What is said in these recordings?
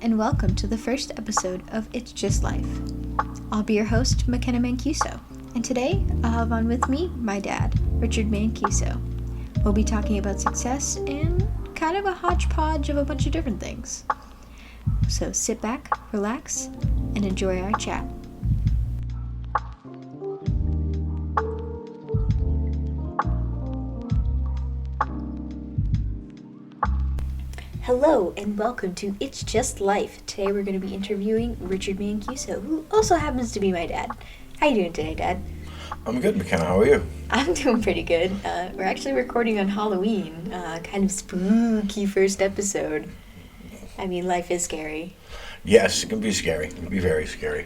and welcome to the first episode of It's Just Life. I'll be your host, McKenna Mancuso, and today I'll have on with me my dad, Richard Mancuso. We'll be talking about success and kind of a hodgepodge of a bunch of different things. So sit back, relax, and enjoy our chat. Hello and welcome to It's Just Life. Today we're going to be interviewing Richard Mancuso, who also happens to be my dad. How you doing today, Dad? I'm good, McKenna. How are you? I'm doing pretty good. We're actually recording on Halloween. Kind of spooky first episode. I mean, life is scary. Yes, it can be scary. It can be very scary.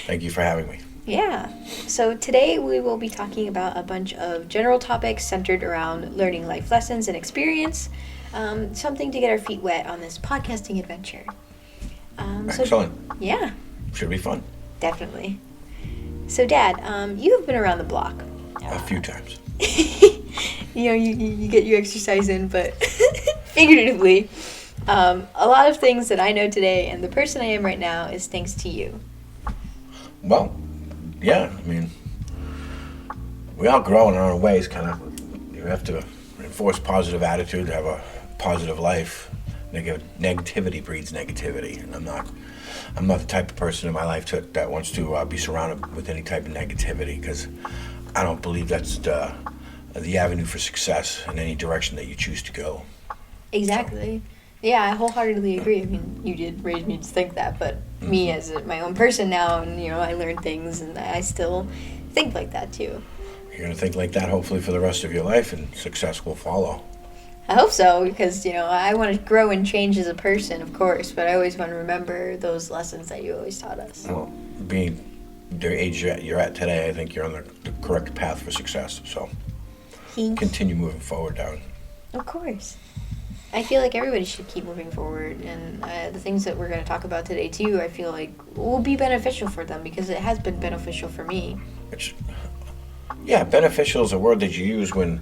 Thank you for having me. Yeah. So today we will be talking about a bunch of general topics centered around learning life lessons and experience. Something to get our feet wet on this podcasting adventure. Excellent. Yeah. Should be fun. Definitely. So, Dad, you have been around the block. A few times. You get your exercise in, but figuratively, a lot of things that I know today and the person I am right now is thanks to you. Well, yeah, I mean, we all grow in our own ways, kind of. You have to enforce positive attitude to have a positive life. Negativity breeds negativity, and I'm not the type of person in my life that wants to be surrounded with any type of negativity, because I don't believe that's the avenue for success in any direction that you choose to go. Exactly. Yeah, I wholeheartedly agree. I mean, you did raise me to think that, but me as my own person now, and I learn things, and I still think like that too. You're going to think like that hopefully for the rest of your life, and success will follow. I hope so, because, I want to grow and change as a person, of course, but I always want to remember those lessons that you always taught us. Well, being the age you're at today, I think you're on the correct path for success, so continue moving forward down. Of course. I feel like everybody should keep moving forward, and the things that we're going to talk about today, too, I feel like will be beneficial for them, because it has been beneficial for me. Yeah, beneficial is a word that you use when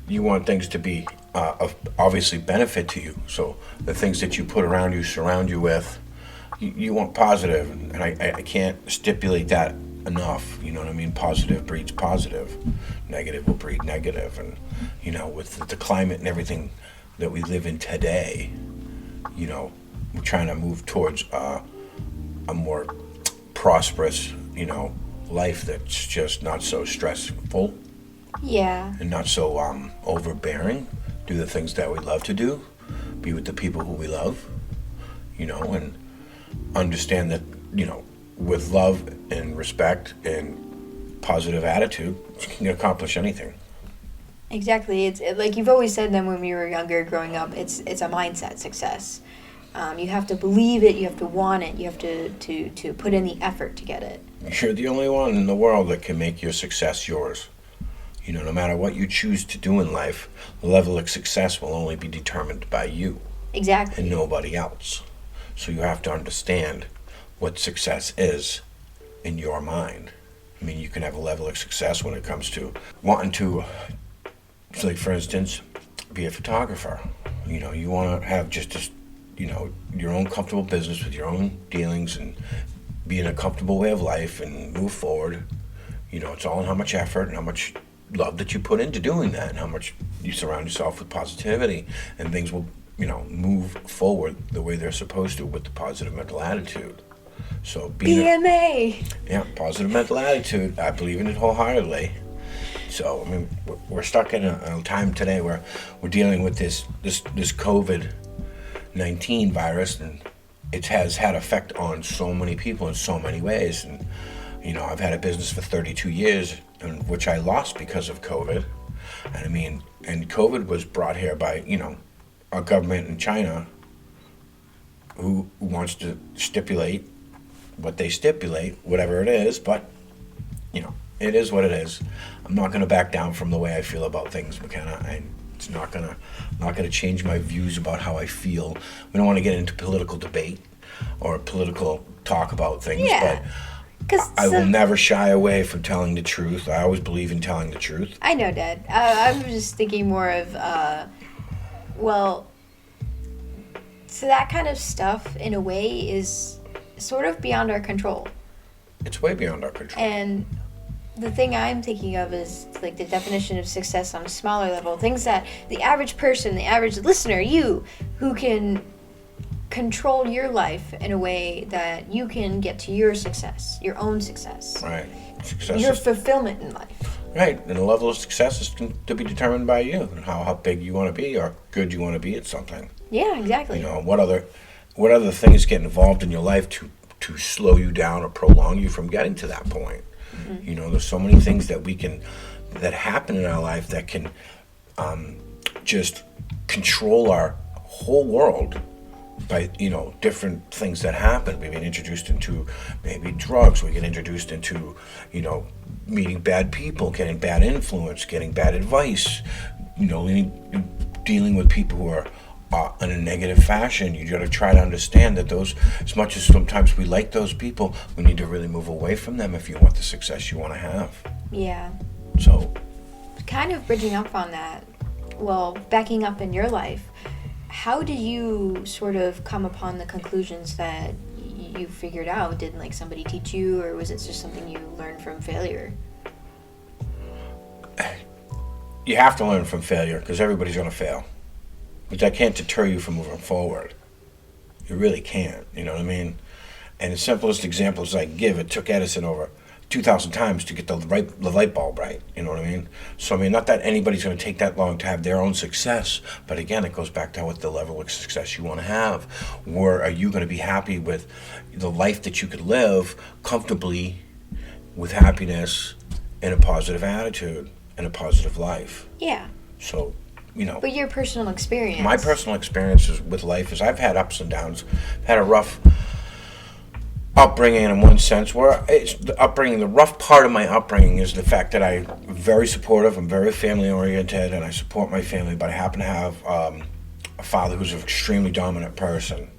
you want things to be of obviously benefit to you. So the things that you put around you, surround you with, you want positive. And I can't stipulate that enough. You know what I mean? Positive breeds positive. Negative will breed negative. And, with the climate and everything that we live in today, we're trying to move towards a more prosperous, life that's just not so stressful. Yeah. And not so overbearing. Do the things that we love to do. Be with the people who we love. And understand that, with love and respect and positive attitude, you can accomplish anything. Exactly. It's like you've always said that when we were younger, growing up, it's a mindset success. You have to believe it, you have to want it, you have to put in the effort to get it. You're the only one in the world that can make your success yours. No matter what you choose to do in life, the level of success will only be determined by you. Exactly. And nobody else. So you have to understand what success is in your mind. I mean, you can have a level of success when it comes to wanting to, like for instance, be a photographer. You want to have just your own comfortable business with your own dealings and be in a comfortable way of life and move forward. It's all in how much effort and how much love that you put into doing that, and how much you surround yourself with positivity, and things will, move forward the way they're supposed to with the positive mental attitude. So BMA. Positive mental attitude. I believe in it wholeheartedly. So, I mean, we're stuck in a time today where we're dealing with this COVID-19 virus, and it has had effect on so many people in so many ways. And, I've had a business for 32 years, which I lost because of COVID. And COVID was brought here by, our government in China, who wants to stipulate what they stipulate, whatever it is, but, it is what it is. I'm not going to back down from the way I feel about things, McKenna. It's not gonna change my views about how I feel. We don't want to get into political debate or political talk about things, but I will never shy away from telling the truth. I always believe in telling the truth. I know, Dad. I was just thinking more of, So that kind of stuff, in a way, is sort of beyond our control. It's way beyond our control. And the thing I'm thinking of is like the definition of success on a smaller level. Things that the average person, the average listener, you, who can control your life in a way that you can get to your success, your own success. Right. Success your is, fulfillment in life. right. And the level of success is to be determined by you, and how big you want to be or good you want to be at something. Yeah, exactly. You know, what other things get involved in your life to slow you down or prolong you from getting to that point. Mm-hmm. You know, there's so many things that happen in our life that can just control our whole world by, you know, different things that happen. We get introduced into maybe drugs, we get introduced into, you know, meeting bad people, getting bad influence, getting bad advice, you know, dealing with people who are in a negative fashion. You got to try to understand that those, as much as sometimes we like those people, we need to really move away from them if you want the success you want to have. Yeah. So, kind of bridging up on that, well, backing up in your life, how did you sort of come upon the conclusions that you figured out? Did like somebody teach you, or was it just something you learned from failure? You have to learn from failure, because everybody's going to fail. But that can't deter you from moving forward. You really can't, you know what I mean? And the simplest examples I give, it took Edison over 2,000 times to get the light bulb right, you know what I mean? So, I mean, not that anybody's going to take that long to have their own success, but again, it goes back to what the level of success you want to have. Or are you going to be happy with the life that you could live comfortably with happiness and a positive attitude and a positive life? Yeah. So, you know. But your personal experience. My personal experiences with life is I've had ups and downs. I've had a rough upbringing in one sense, where it's the rough part of my upbringing is the fact that I'm very supportive, I'm very family oriented, and I support my family, but I happen to have a father who's an extremely dominant person,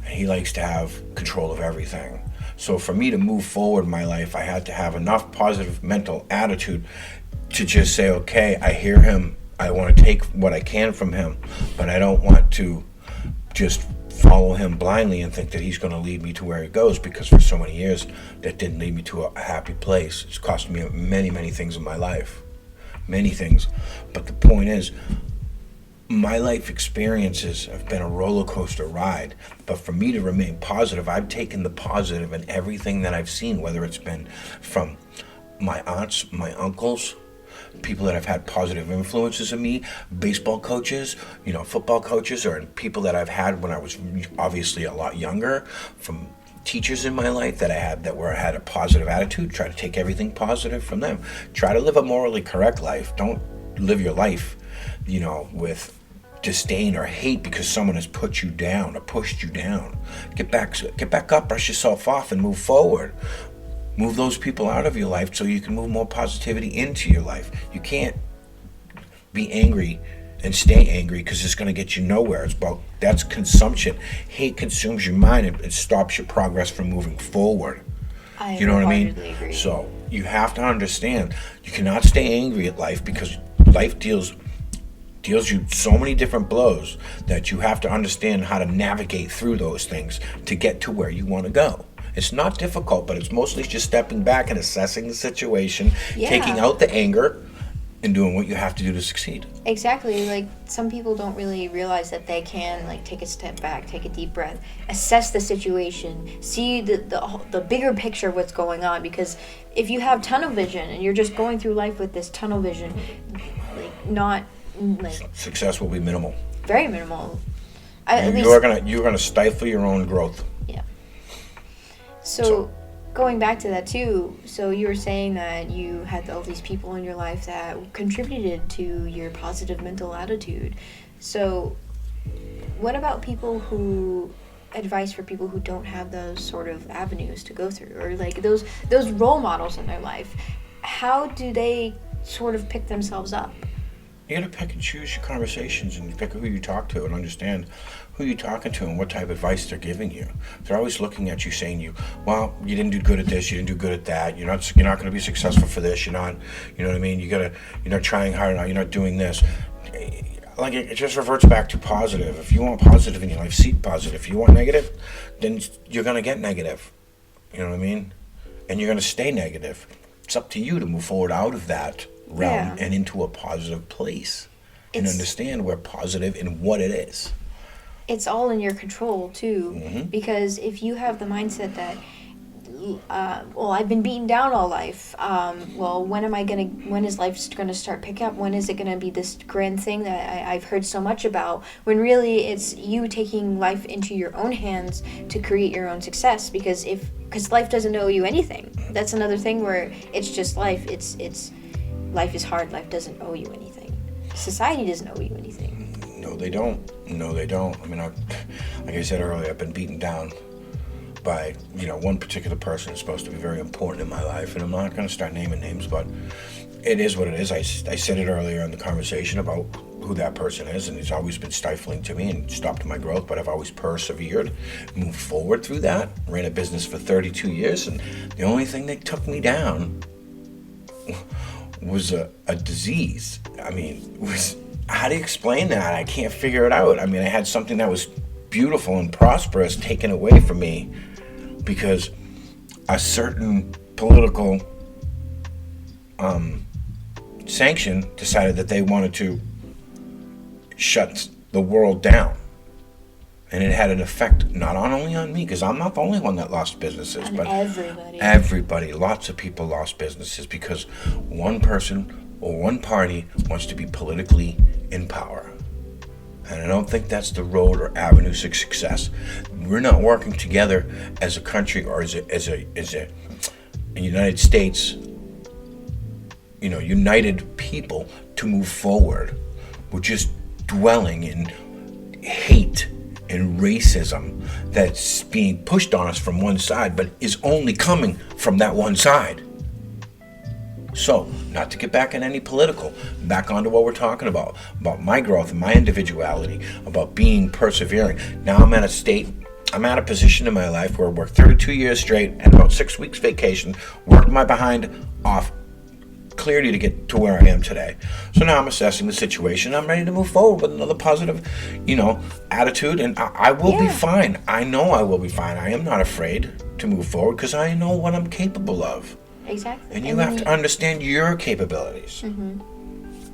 and he likes to have control of everything. So for me to move forward in my life, I had to have enough positive mental attitude to just say, okay, I hear him, I want to take what I can from him, but I don't want to just follow him blindly and think that he's going to lead me to where he goes, because for so many years that didn't lead me to a happy place. It's cost me many, many things in my life. Many things. But the point is, my life experiences have been a roller coaster ride. But for me to remain positive, I've taken the positive in everything that I've seen, whether it's been from my aunts, my uncles, people that have had positive influences on me, baseball coaches, you know, football coaches, or people that I've had when I was obviously a lot younger, from teachers in my life that I had had a positive attitude. Try to take everything positive from them. Try to live a morally correct life. Don't live your life, you know, with disdain or hate because someone has put you down or pushed you down. Get back up, brush yourself off, and move forward. Move those people out of your life so you can move more positivity into your life. You can't be angry and stay angry, because it's going to get you nowhere. That's consumption. Hate consumes your mind and it stops your progress from moving forward. You know what I mean? Agree. So you have to understand, you cannot stay angry at life, because life deals you so many different blows that you have to understand how to navigate through those things to get to where you want to go. It's not difficult, but it's mostly just stepping back and assessing the situation, taking out the anger, and doing what you have to do to succeed. Exactly. Like, some people don't really realize that they can, like, take a step back, take a deep breath, assess the situation, see the bigger picture of what's going on. Because if you have tunnel vision and you're just going through life with this tunnel vision, success will be minimal. Very minimal. You're gonna stifle your own growth. Yeah. So going back to that too, so you were saying that you had all these people in your life that contributed to your positive mental attitude. So what about advice for people who don't have those sort of avenues to go through, or like those role models in their life? How do they sort of pick themselves up? You gotta pick and choose your conversations, and pick who you talk to, and understand who you're talking to and what type of advice they're giving you. They're always looking at you saying you didn't do good at this, you didn't do good at that, you're not going to be successful for this, you're not, you know what I mean, you're not trying hard enough, you're not doing this. like it just reverts back to positive. If you want positive in your life, seek positive. If you want negative, then you're gonna get negative. You know what I mean? And you're gonna stay negative. It's up to you to move forward out of that realm and into a positive place, and understand we're positive in what it is. It's all in your control too, because if you have the mindset that, well, I've been beaten down all life. Well, when is life gonna start picking up? When is it gonna be this grand thing that I've heard so much about? When really it's you taking life into your own hands to create your own success. Because life doesn't owe you anything. That's another thing where it's just life. It's life is hard. Life doesn't owe you anything. Society doesn't owe you anything. No, they don't. I mean, like I said earlier, I've been beaten down by, one particular person is supposed to be very important in my life, and I'm not going to start naming names, but it is what it is. I said it earlier in the conversation about who that person is, and it's always been stifling to me and stopped my growth, but I've always persevered, moved forward through that, ran a business for 32 years, and the only thing that took me down was a disease. I mean, how do you explain that? I can't figure it out. I mean, I had something that was beautiful and prosperous taken away from me because a certain political sanction decided that they wanted to shut the world down. And it had an effect not only on me, because I'm not the only one that lost businesses, but everybody, lots of people lost businesses because one person or one party wants to be politically in power. And I don't think that's the road or avenue to success. We're not working together as a country or as a United States, united people to move forward. We're just dwelling in hate and racism that's being pushed on us from one side, but is only coming from that one side. So, not to get back in any political, back onto what we're talking about my growth and my individuality, about being persevering. Now I'm at a position in my life where I worked 32 years straight and about 6 weeks vacation, worked my behind off, clearly to get to where I am today. So now I'm assessing the situation. I'm ready to move forward with another positive, attitude, and I will be fine. I know I will be fine. I am not afraid to move forward because I know what I'm capable of. Exactly. And you have to understand your capabilities.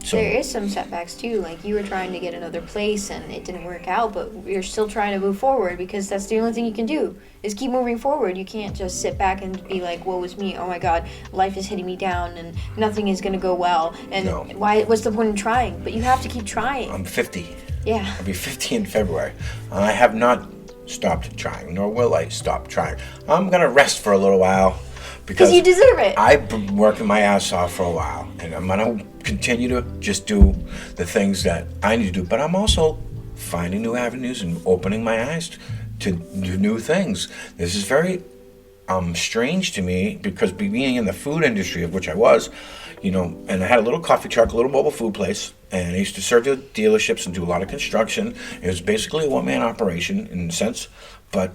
So there is some setbacks too, like you were trying to get another place and it didn't work out, but you're still trying to move forward because that's the only thing you can do is keep moving forward. You can't just sit back and be like, woe is me, oh my god, life is hitting me down and nothing is going to go well, and what's the point in trying? But you have to keep trying. I'm 50. Yeah. I'll be 50 in February. I have not stopped trying, nor will I stop trying. I'm going to rest for a little while. Because you deserve it. I've been working my ass off for a while, and I'm going to continue to just do the things that I need to do. But I'm also finding new avenues and opening my eyes to new things. This is very strange to me because being in the food industry, of which I was, and I had a little coffee truck, a little mobile food place, and I used to serve the dealerships and do a lot of construction. It was basically a one-man operation in a sense, but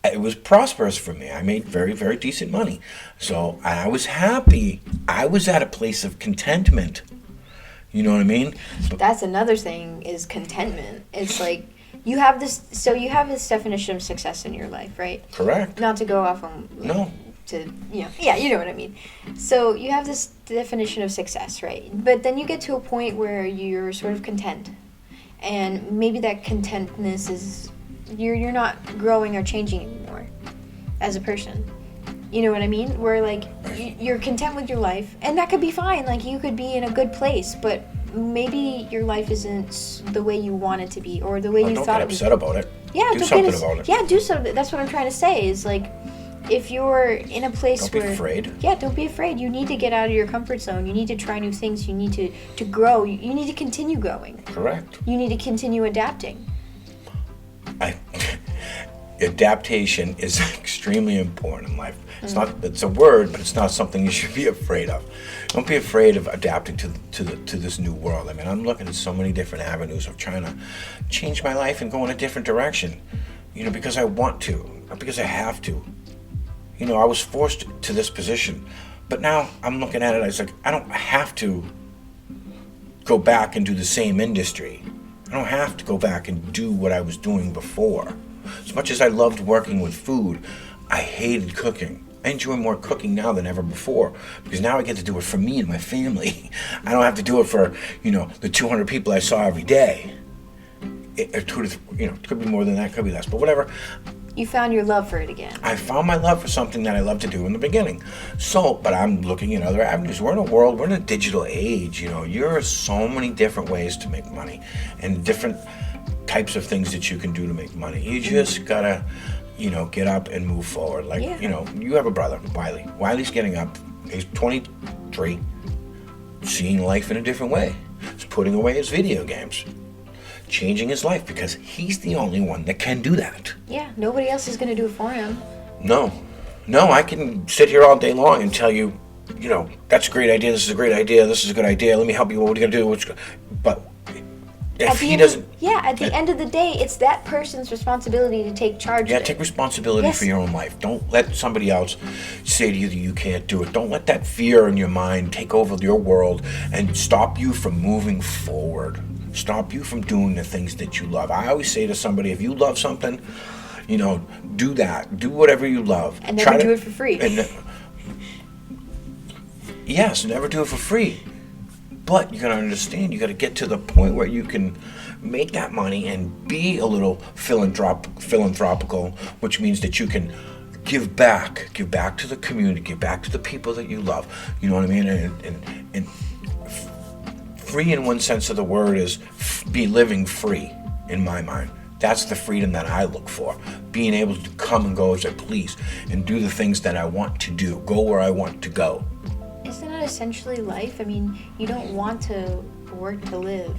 it was prosperous for me. I made very, very decent money. So I was happy. I was at a place of contentment. You know what I mean? That's another thing is contentment. It's like you have this definition of success in your life, right? Correct. Not to go off on you know what I mean. So you have this definition of success, right? But then you get to a point where you're sort of content. And maybe that contentness is you're not growing or changing anymore as a person. You know what I mean? Where like you're content with your life, and that could be fine. Like you could be in a good place, but maybe your life isn't the way you want it to be or the way you thought it would be. Don't get upset about it. Yeah, do something about it. Yeah, do something. That's what I'm trying to say. Is like if you're in a place don't be afraid. Yeah, don't be afraid. You need to get out of your comfort zone. You need to try new things. You need to grow. You need to continue growing. Correct. You need to continue adapting. Adaptation is extremely important in life. It's a word, but it's not something you should be afraid of. Don't be afraid of adapting to this new world. I mean, I'm looking at so many different avenues of trying to change my life and go in a different direction. Because I want to, not because I have to. I was forced to this position, but now I'm looking at it as like I don't have to go back and do the same industry. I don't have to go back and do what I was doing before. As much as I loved working with food, I hated cooking. I enjoy more cooking now than ever before because now I get to do it for me and my family. I don't have to do it for, the 200 people I saw every day. It could be more than that, could be less, but whatever. You found your love for it again. I found my love for something that I love to do in the beginning. But I'm looking at other avenues. We're in a digital age, There are so many different ways to make money and different types of things that you can do to make money. You just gotta, get up and move forward. You have a brother, Wiley. Wiley's getting up. He's 23, seeing life in a different way. He's putting away his video games. Changing his life because he's the only one that can do that. Yeah, nobody else is going to do it for him. No, I can sit here all day long and tell you, that's a great idea, this is a great idea, this is a good idea, let me help you, what are you going to do? But if he doesn't... At the end of the day, it's that person's responsibility to take charge of it. Take responsibility for your own life. Don't let somebody else say to you that you can't do it. Don't let that fear in your mind take over your world and stop you from moving forward. Stop you from doing the things that you love. I always say to somebody, if you love something, do that. Do whatever you love. And never do it for free. Yes, never do it for free. But you gotta understand, you gotta get to the point where you can make that money and be a little philanthropical, which means that you can give back to the community, give back to the people that you love. You know what I mean? And free in one sense of the word is be living free in my mind. That's the freedom that I look for. Being able to come and go as I please and do the things that I want to do, go where I want to go. Isn't that essentially life? I mean, you don't want to work to live.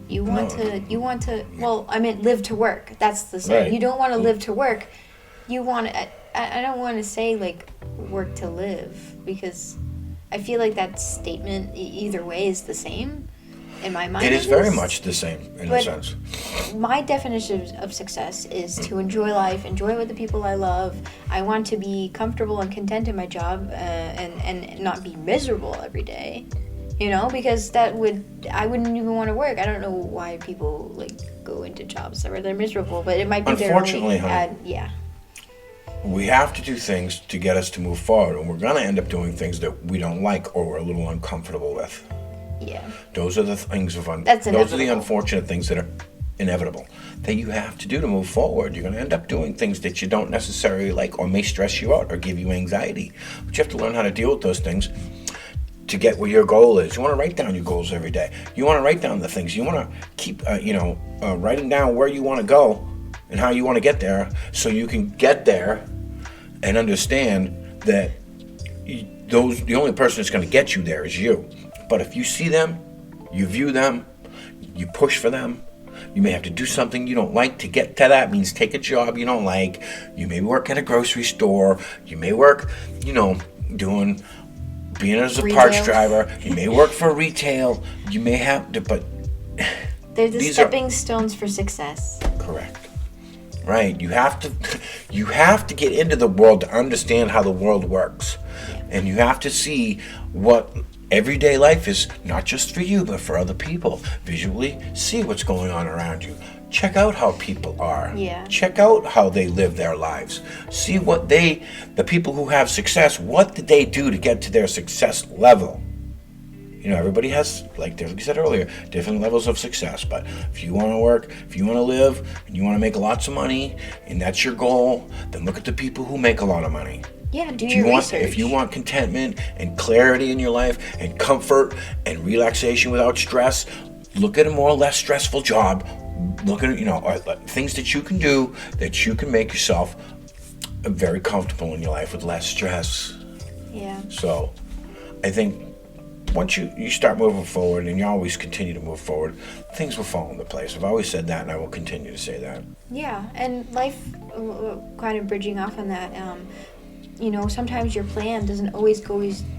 You want to, well, I meant live to work. That's the saying. Right. You don't want to live to work. You want to, I don't want to say like work to live because I feel like that statement either way is the same. In my mind, it is very much the same in a sense. My definition of success is to enjoy life, enjoy with the people I love. I want to be comfortable and content in my job, and not be miserable every day. Because I wouldn't even want to work. I don't know why people go into jobs where they're miserable, but it might be their only we have to do things to get us to move forward, and we're going to end up doing things that we don't like or we're a little uncomfortable with. Yeah. Those are the things those are the unfortunate things that are inevitable that you have to do to move forward. You're going to end up doing things that you don't necessarily like or may stress you out or give you anxiety. But you have to learn how to deal with those things to get where your goal is. You want to write down your goals every day. You want to write down the things. You want to keep, writing down where you want to go and how you want to get there so you can get there and understand that the only person that's going to get you there is you. But if you see them, you view them, you push for them, you may have to do something you don't like to get to that. Means take a job you don't like. You may work at a grocery store. You may work, being as a parts driver. You may work for retail. You may have to, but they're the stepping stones for success. Correct. Right. You have to get into the world to understand how the world works. Yeah. And you have to see what everyday life is, not just for you, but for other people. Visually see what's going on around you. Check out how people are. Yeah. Check out how they live their lives. See what the people who have success, what did they do to get to their success level? Everybody has, like we said earlier, different levels of success. But if you want to work, if you want to live, and you want to make lots of money, and that's your goal, then look at the people who make a lot of money. Yeah, do your research. If you want contentment and clarity in your life and comfort and relaxation without stress, look at a more or less stressful job. Look at, things that you can do that you can make yourself very comfortable in your life with less stress. Yeah. So I think once you start moving forward and you always continue to move forward, things will fall into place. I've always said that and I will continue to say that. Yeah, and life, kind of bridging off on that, sometimes your plan doesn't always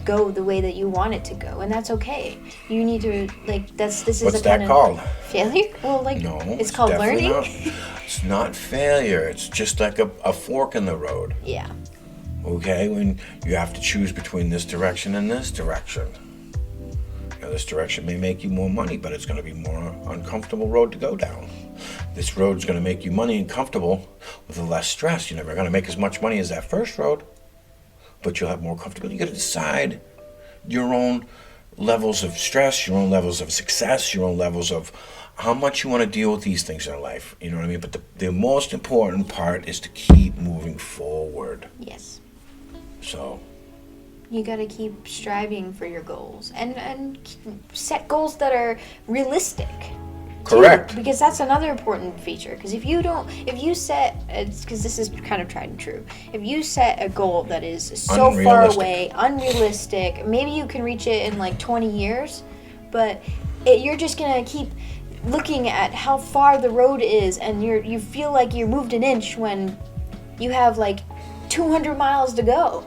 go the way that you want it to go, and that's okay. You need to, this is What's that called? Failure? Well, no, it's called learning. It's not failure. It's just like a fork in the road. Yeah. Okay, when you have to choose between this direction and this direction. this direction may make you more money, but it's going to be more uncomfortable road to go down. This road's going to make you money and comfortable with less stress. You're never going to make as much money as that first road, but you'll have more comfortability. You got to decide your own levels of stress, your own levels of success, your own levels of how much you want to deal with these things in life. You know what I mean? But the most important part is to keep moving forward. Yes. So you got to keep striving for your goals and set goals that are realistic. correct. Too, because that's another important feature. Because if you set, because this is kind of tried and true, if you set a goal that is so far away, unrealistic, maybe you can reach it in like 20 years, but you're just gonna keep looking at how far the road is, and you feel like you moved an inch when you have like 200 miles to go.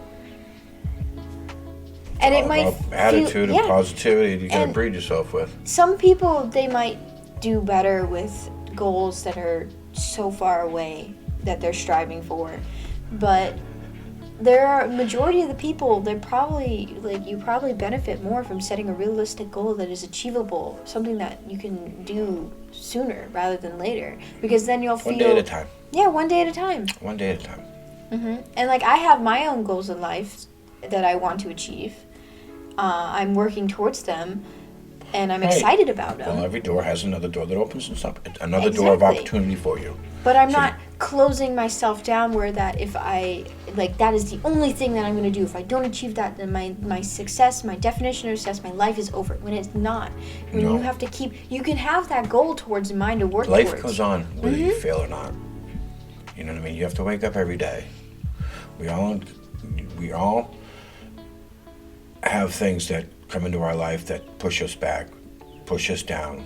And it might attitude and positivity you gotta breed yourself with. Some people, they might do better with goals that are so far away that they're striving for, but there are majority of the people, they're probably like, you probably benefit more from setting a realistic goal that is achievable, something that you can do sooner rather than later, because then you'll feel one day at a time. Yeah, one day at a time. One day at a time. And like, I have my own goals in life that I want to achieve. I'm working towards them, and I'm excited about them. Well, every door has another door that opens another door of opportunity for you. But I'm not closing myself down where that if I, like, that is the only thing that I'm going to do. If I don't achieve that, then my success, my definition of success, my life is over. When it's not. When you have to keep, you can have that goal towards in mind to work towards. Life goes on, whether you fail or not. You know what I mean? You have to wake up every day. We all have things that come into our life that push us back, push us down.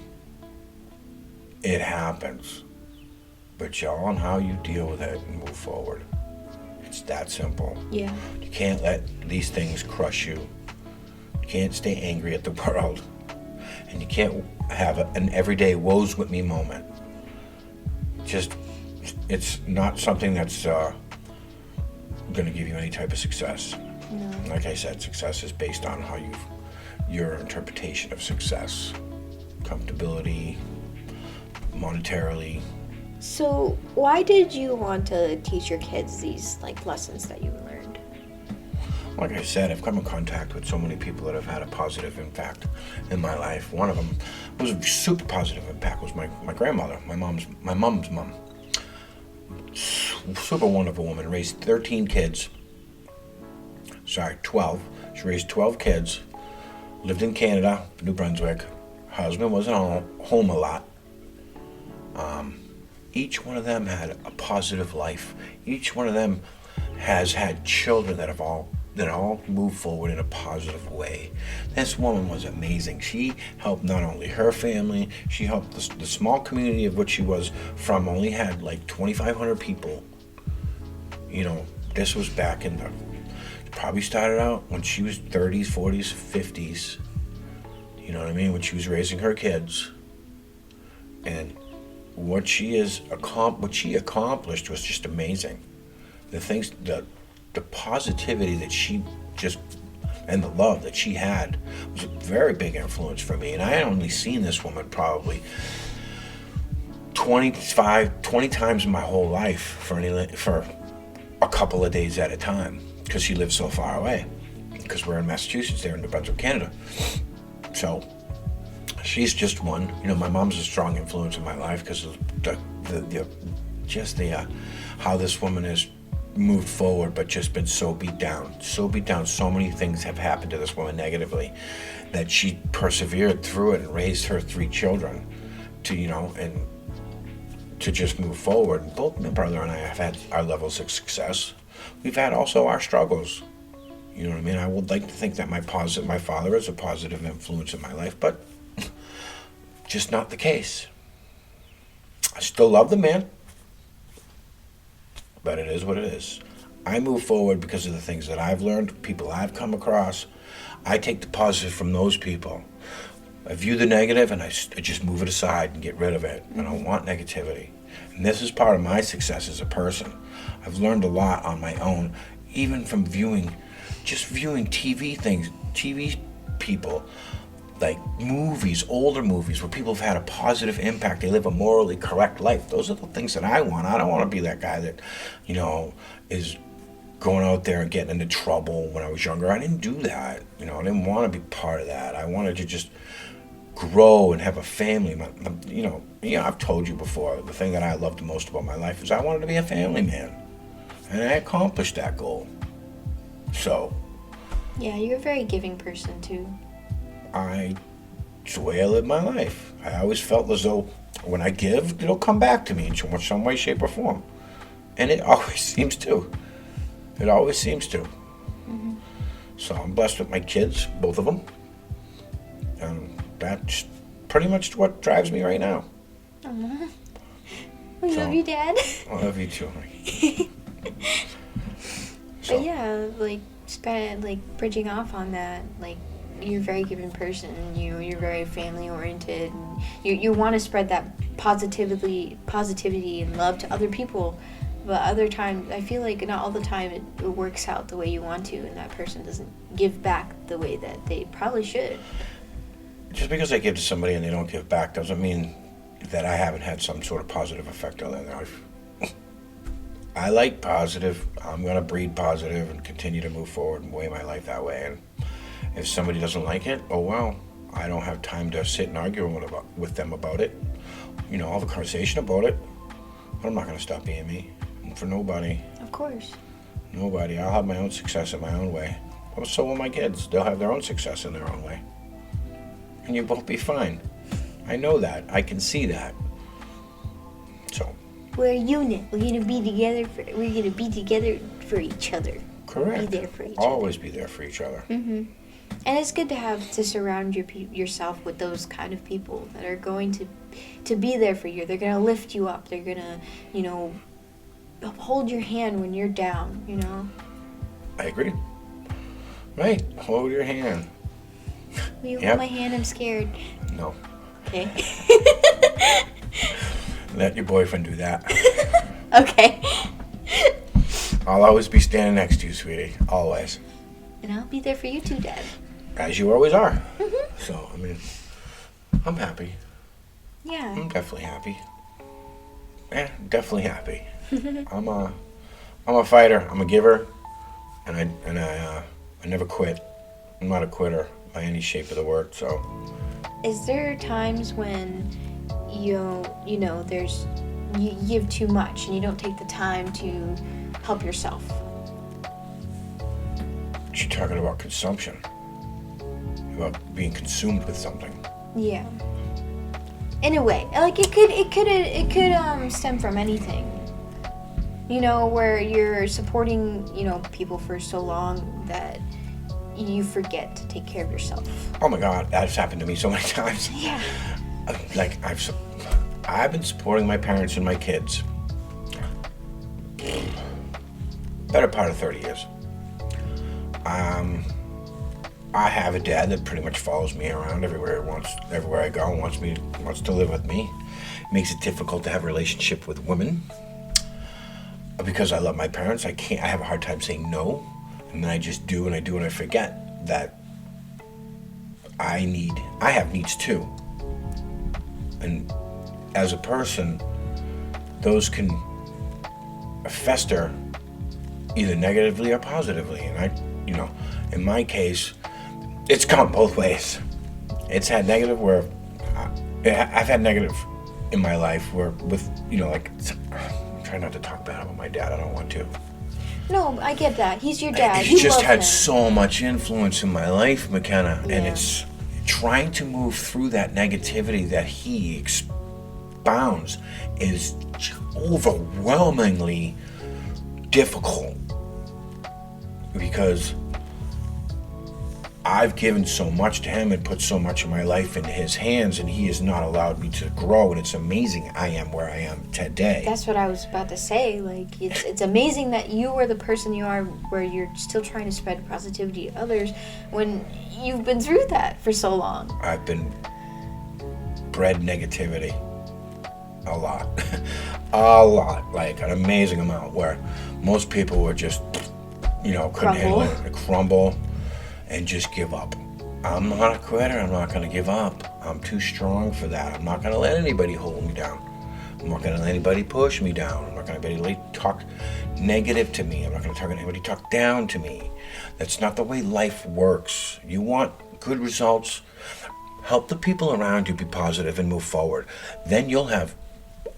It happens. But y'all on how you deal with it and move forward. It's that simple. Yeah. You can't let these things crush you. You can't stay angry at the world. And you can't have an everyday woes with me moment. It's not something that's going to give you any type of success. No. Like I said, success is based on your interpretation of success. Comfortability, monetarily. So why did you want to teach your kids these like lessons that you learned? Like I said, I've come in contact with so many people that have had a positive impact in my life. One of them was a super positive impact was my grandmother, my mom's mom. Super wonderful woman, raised 13 kids. 12. She raised 12 kids, lived in Canada, New Brunswick. Her husband wasn't home a lot. Each one of them had a positive life. Each one of them has had children that all moved forward in a positive way. This woman was amazing. She helped not only her family, she helped the small community of which she was from, only had like 2,500 people. You know, this was back in probably started out when she was 30s, 40s, 50s. You know what I mean? When she was raising her kids. And what she accomplished was just amazing. The positivity that she and the love that she had was a very big influence for me. And I had only seen this woman probably 20 times in my whole life for a couple of days at a time, because she lives so far away, because we're in Massachusetts, they're in New Brunswick, Canada. So she's just one. You know, my mom's a strong influence in my life because of how this woman has moved forward, but just been so beat down. So many things have happened to this woman negatively that she persevered through it and raised her 3 children and to just move forward. Both my brother and I have had our levels of success. We've had also our struggles. You know what I mean? I would like to think that my father is a positive influence in my life, but just not the case. I still love the man, but it is what it is. I move forward because of the things that I've learned, people I've come across. I take the positive from those people. I view the negative and I just move it aside and get rid of it. I don't want negativity. And this is part of my success as a person. I've learned a lot on my own, even from viewing TV things, TV people. like movies, older movies, where people have had a positive impact. They live a morally correct life. Those are the things that I want. I don't want to be that guy that, is going out there and getting into trouble. When I was younger, I didn't do that. I didn't want to be part of that. I wanted to just grow and have a family. I've told you before, the thing that I loved the most about my life is I wanted to be a family man. And I accomplished that goal. So. Yeah, you're a very giving person, too. It's the way I live my life. I always felt as though when I give, it'll come back to me in some way, shape, or form. And it always seems to. It always seems to. Mm-hmm. So I'm blessed with my kids, both of them. And that's pretty much what drives me right now. Aww. We love you, Dad. I love you too, honey. But yeah, bridging off on that, you're a very giving person, and you're very family oriented, and you want to spread that positivity and love to other people. But other times, I feel like not all the time it works out the way you want to, and that person doesn't give back the way that they probably should. Just because I give to somebody and they don't give back doesn't mean that I haven't had some sort of positive effect on their life. I like positive. I'm going to breed positive and continue to move forward and weigh my life that way. And if somebody doesn't like it, oh well, I don't have time to sit and argue with them about it. I'll have a conversation about it. But I'm not going to stop being me. For nobody. Of course. Nobody. I'll have my own success in my own way. Well, so will my kids. They'll have their own success in their own way. And you both be fine. I know that. I can see that. So. We're a unit. We're gonna be together for each other. Correct. Be there for each other. Always be there for each other. Mm-hmm. And it's good to surround yourself with those kind of people that are going to be there for you. They're gonna lift you up. They're gonna, hold your hand when you're down. I agree. Right. Hold your hand. Will you hold my hand? I'm scared. No. Okay. Let your boyfriend do that. Okay. I'll always be standing next to you, sweetie. Always. And I'll be there for you too, Dad. As you always are. Mm-hmm. So, I'm happy. Yeah. I'm definitely happy. Yeah, definitely happy. I'm a fighter. I'm a giver, and I never quit. I'm not a quitter by any shape of the word. So. Is there times when you give too much and you don't take the time to help yourself? You're talking about consumption, about being consumed with something. Yeah. In a way, it could stem from anything. Where you're supporting, people for so long that you forget to take care of yourself. Oh my God, that's happened to me so many times. Yeah. I've been supporting my parents and my kids better part of 30 years. I have a dad that pretty much follows me around everywhere I go, and wants to live with me. It makes it difficult to have a relationship with women. Because I love my parents, I have a hard time saying no, and then I just do, and I forget that I have needs too. And as a person, those can fester either negatively or positively. And in my case, it's gone both ways. It's had negative where I've had negative in my life where try not to talk bad about my dad. I don't want to. No, I get that. He's your dad. He's just had so much influence in my life, McKenna, and it's trying to move through that negativity that he expounds is overwhelmingly difficult because I've given so much to him and put so much of my life in his hands, and he has not allowed me to grow, and it's amazing I am where I am today. That's what I was about to say. It's amazing that you are the person you are where you're still trying to spread positivity to others when you've been through that for so long. I've been bred negativity a lot. A lot. Like an amazing amount where most people were just, couldn't handle it, crumble and just give up. I'm not a quitter. I'm not going to give up. I'm too strong for that. I'm not going to let anybody hold me down. I'm not going to let anybody push me down. I'm not going to let anybody talk negative to me. I'm not going to let anybody talk down to me. That's not the way life works. You want good results? Help the people around you be positive and move forward. Then you'll have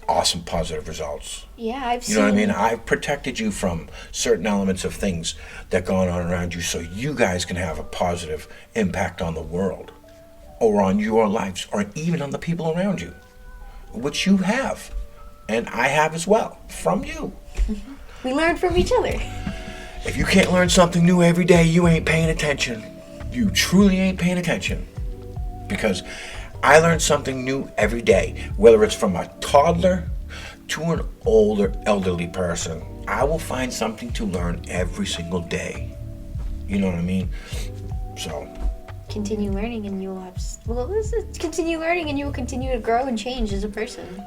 awesome positive results. Yeah, I've seen. You know what I mean? I've protected you from certain elements of things that go on around you so you guys can have a positive impact on the world or on your lives or even on the people around you, which you have. And I have as well, from you. We learn from each other. If you can't learn something new every day, you ain't paying attention. You truly ain't paying attention. Because I learn something new every day, whether it's from a toddler to an older elderly person. I will find something to learn every single day. You know what I mean? So Continue learning and you will have... continue learning and you will continue to grow and change as a person.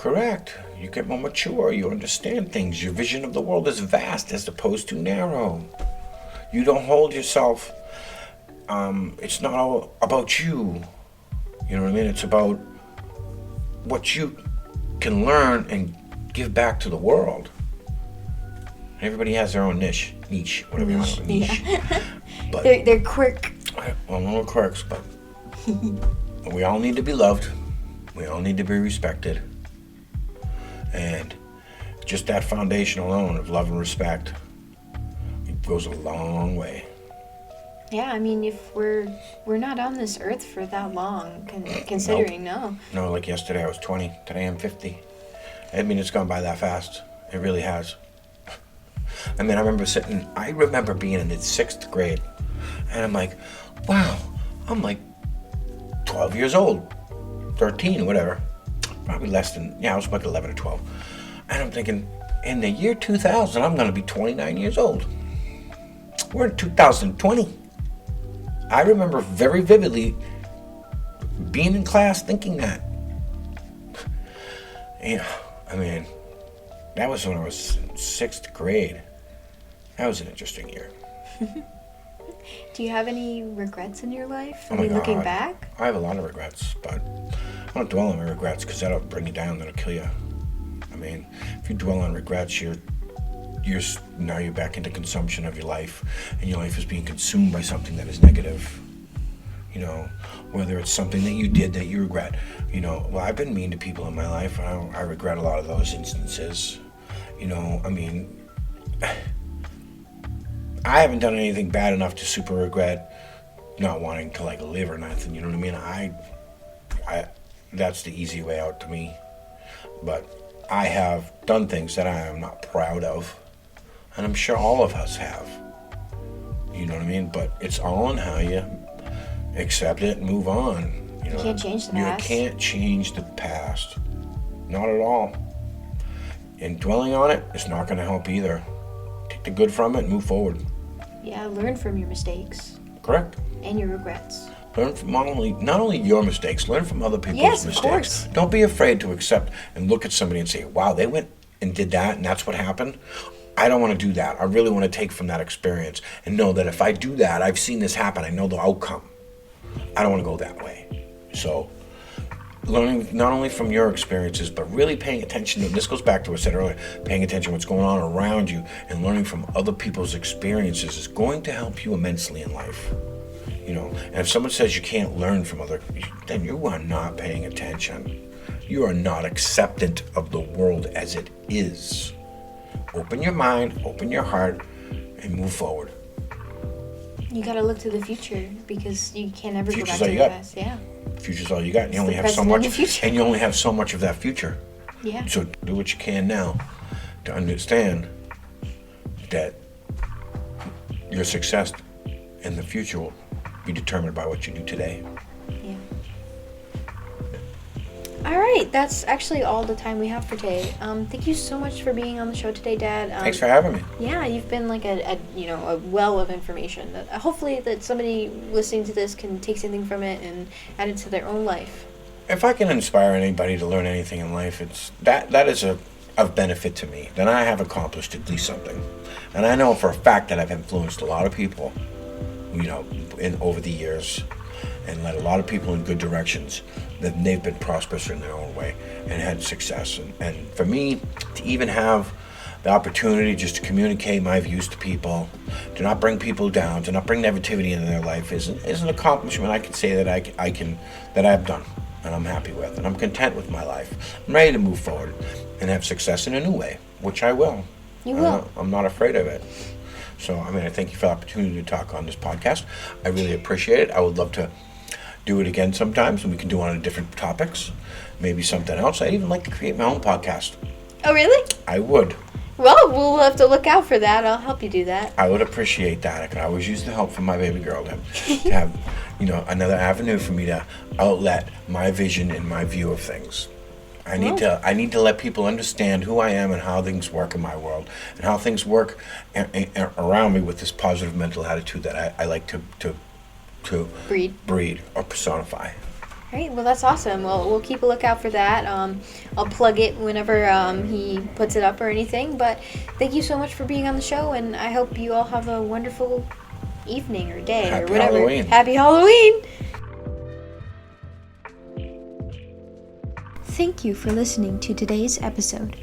correct. You get more mature. You understand things. Your vision of the world is vast as opposed to narrow. You don't hold yourself. It's not all about you. You know what I mean? It's about what you can learn and give back to the world. Everybody has their own niche, whatever you want to niche. Yeah. But They're quirk. well, no quirks, but we all need to be loved. We all need to be respected. And just that foundation alone of love and respect, it goes a long way. Yeah, I mean, if we're not on this earth for that long, considering, no. No, like yesterday I was 20. Today I'm 50. I mean, it's gone by that fast. It really has. I mean, I remember being in the 6th grade, and I'm like, wow, I'm like 12 years old, 13 or whatever. Probably less than, I was like 11 or 12. And I'm thinking, in the year 2000, I'm going to be 29 years old. We're in 2020. I remember very vividly being in class thinking that. Yeah, I mean, that was when I was in 6th grade. That was an interesting year. Do you have any regrets in your life? Oh my God. Looking back? I have a lot of regrets, but I don't dwell on my regrets because that'll bring you down, that'll kill you. I mean, if you dwell on regrets, now you're back into consumption of your life, and your life is being consumed by something that is negative. You know, whether it's something that you did that you regret. You know, well, I've been mean to people in my life. I regret a lot of those instances. You know, I mean, I haven't done anything bad enough to super regret not wanting to like live or nothing. You know what I mean? I that's the easy way out to me. But I have done things that I am not proud of. And I'm sure all of us have. You know what I mean? But it's all on how you accept it and move on. You can't change the past. You can't change the past. Not at all. And dwelling on it is not going to help either. Take the good from it and move forward. Yeah, learn from your mistakes. Correct. And your regrets. Learn from not only your mistakes, learn from other people's Yes, mistakes. of course. Don't be afraid to accept and look at somebody and say, wow, they went and did that and that's what happened. I don't want to do that. I really want to take from that experience and know that if I do that, I've seen this happen. I know the outcome. I don't want to go that way. So learning not only from your experiences, but really paying attention to, this goes back to what I said earlier, paying attention to what's going on around you and learning from other people's experiences is going to help you immensely in life. You know, and if someone says you can't learn from then you are not paying attention. You are not acceptant of the world as it is. Open your mind, open your heart, and move forward. You gotta look to the future because you can't ever go back Future's to all the you got. past. Yeah. Future's all you got. And you It's only the have so present and much, the future. and you only have so much of that future. Yeah. So do what you can now to understand that your success in the future will be determined by what you do today. Yeah. All right, that's actually all the time we have for today. Thank you so much for being on the show today, Dad. Thanks for having me. Yeah, you've been like a well of information that hopefully that somebody listening to this can take something from it and add it to their own life. If I can inspire anybody to learn anything in life, it's that is of benefit to me. Then I have accomplished at least something. And I know for a fact that I've influenced a lot of people, you know, over the years. and led a lot of people in good directions, that they've been prosperous in their own way and had success. And for me, to even have the opportunity just to communicate my views to people, to not bring people down, to not bring negativity into their life is an accomplishment I can say that that I've done, and I'm happy with, and I'm content with my life. I'm ready to move forward and have success in a new way, which I will. You will. I'm not afraid of it. So, I thank you for the opportunity to talk on this podcast. I really appreciate it. I would love to do it again sometimes, and we can do it on different topics, maybe something else. I'd even like to create my own podcast. Oh, really? I would. Well, we'll have to look out for that. I'll help you do that. I would appreciate that. I could always use the help from my baby girl to have, another avenue for me to outlet my vision and my view of things. I need to let people understand who I am and how things work in my world and how things work around me with this positive mental attitude that I like to breed or personify. All right, well, that's awesome. Well, we'll keep a lookout for that. I'll plug it whenever he puts it up or anything. But thank you so much for being on the show, and I hope you all have a wonderful evening or day or whatever. Halloween. Happy Halloween! Thank you for listening to today's episode.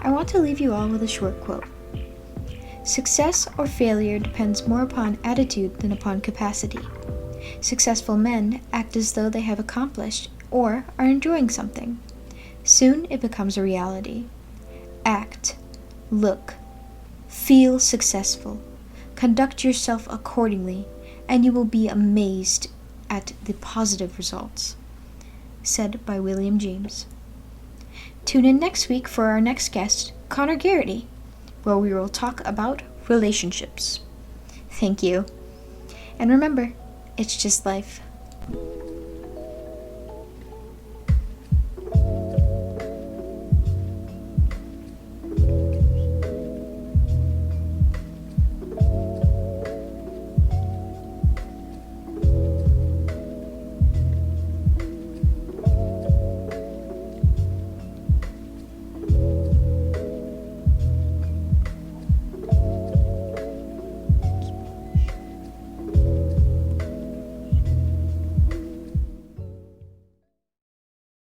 I want to leave you all with a short quote. Success or failure depends more upon attitude than upon capacity. Successful men act as though they have accomplished or are enjoying something. Soon it becomes a reality. Act, look, feel successful, conduct yourself accordingly, and you will be amazed at the positive results. Said by William James. Tune in next week for our next guest, Connor Garrity, where we will talk about relationships. Thank you. And remember, it's just life.